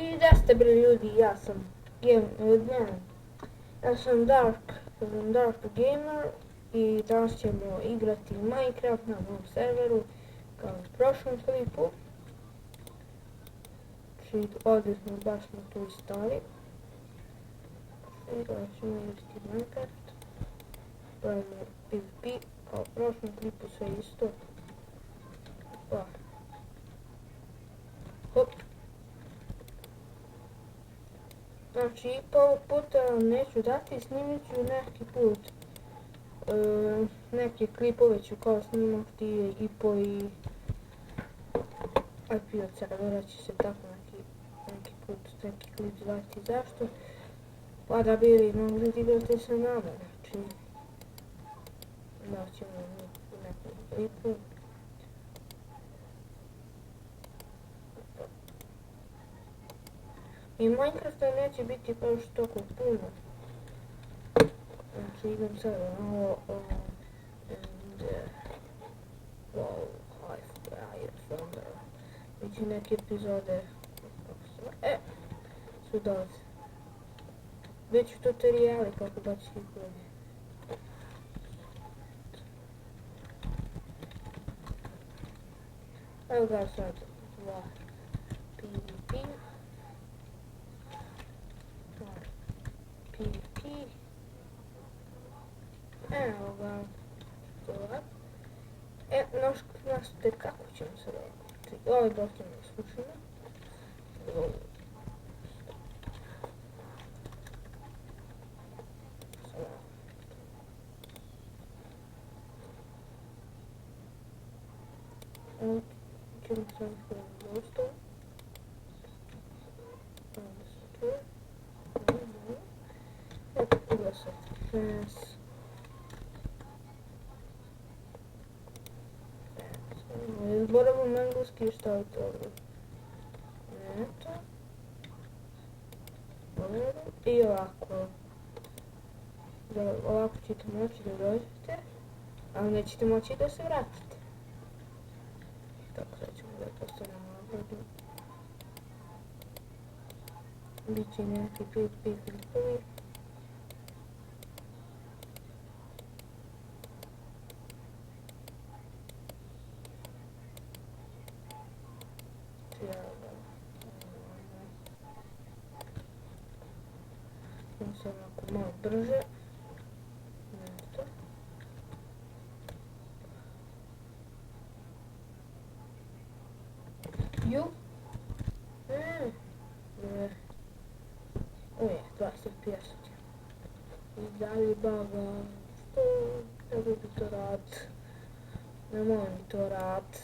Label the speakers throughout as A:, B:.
A: I da ste bili ljudi, ja sam Dark Gamer i danas ćemo igrati Minecraft na novom serveru kao u prošlom klipu. Znači ovdje smo baš na toj stari. I da ćemo igrati Minecraft. Pravimo PvP, kao u prošlom klipu sve isto. Hop. Znači, ovog puta neću dati, snimit ću neki put. Neke klipove ću kao snimati i po i IP od servera će se tako neki put, neki klip zvati. Zašto? Pa da bi mogli igrati sa nama, znači da ćemo u nekom klipu. I Minecrafta neće biti baš toliko puno. Znači idem sad na ovo Biće neke epizode su dolaze. Biću tutoriali kako baciti klubje. Evo ga sad PvP. Evo ga. Znašte kako ćemo se raditi. Ovaj blok je neslučajno. Ćemo sam svojim dostom. Zaboravim engleski šta je to ovdje. Eto. I ovako. Ovako ćete moći da dođete, ali nećete moći da se vratite. Tako sad ćemo da postavljamo ovdje. Biće neki klipovi. Sad ovako malo brže. Eto. Ju. Uje, 20 FPS. I dalje baga. Što? Ne bi to rad. Ne mogu mi to rad.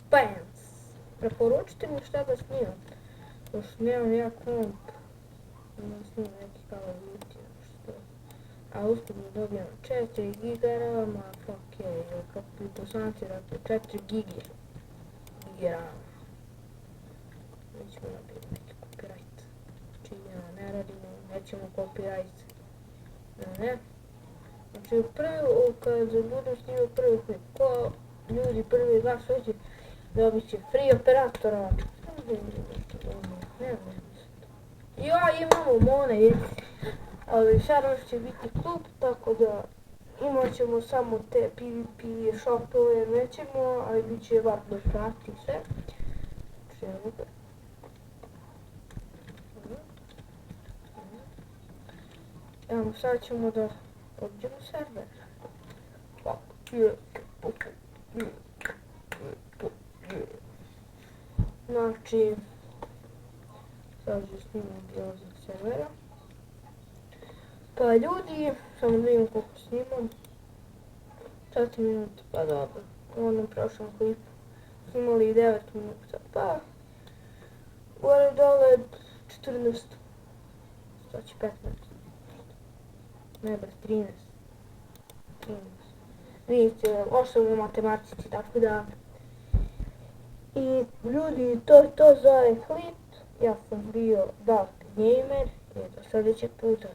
A: Pants! Preporučite mi šta da snimam. Pošto nemam ja komp. Ne snimam neki kao YouTube. A usput mi dobijam 4 giga rama, fuck je, ili kako bi poslanci rekli, 4 gigi rama. Nećemo nabiti neki copyright. Znači ja ne radimo, nećemo copyright. Ne. Znači kad budem snimao prvi klip, ko ljudi prvi glas hoće, dobit će free operatora. Ja imamo mone, ali sad će biti klub, tako da imat ćemo samo te PvP shopove, nećemo, ali bit će varno prati sve. Evo sad ćemo da odđemo server. Znači, sad ću snimam dolazak servera. Pa ljudi, samo da vidim koliko snimam. 4 minuta, pa dobro. U onom prošlom klipu snimali 9 minuta, pa gore dole 14. Sad će 15. Ne bre, 13. Vidite, osnovne matematici, tako da. I ljudi, to je to za ovaj klip. Ja sam bio Dark Gamer i do sljedećeg puta.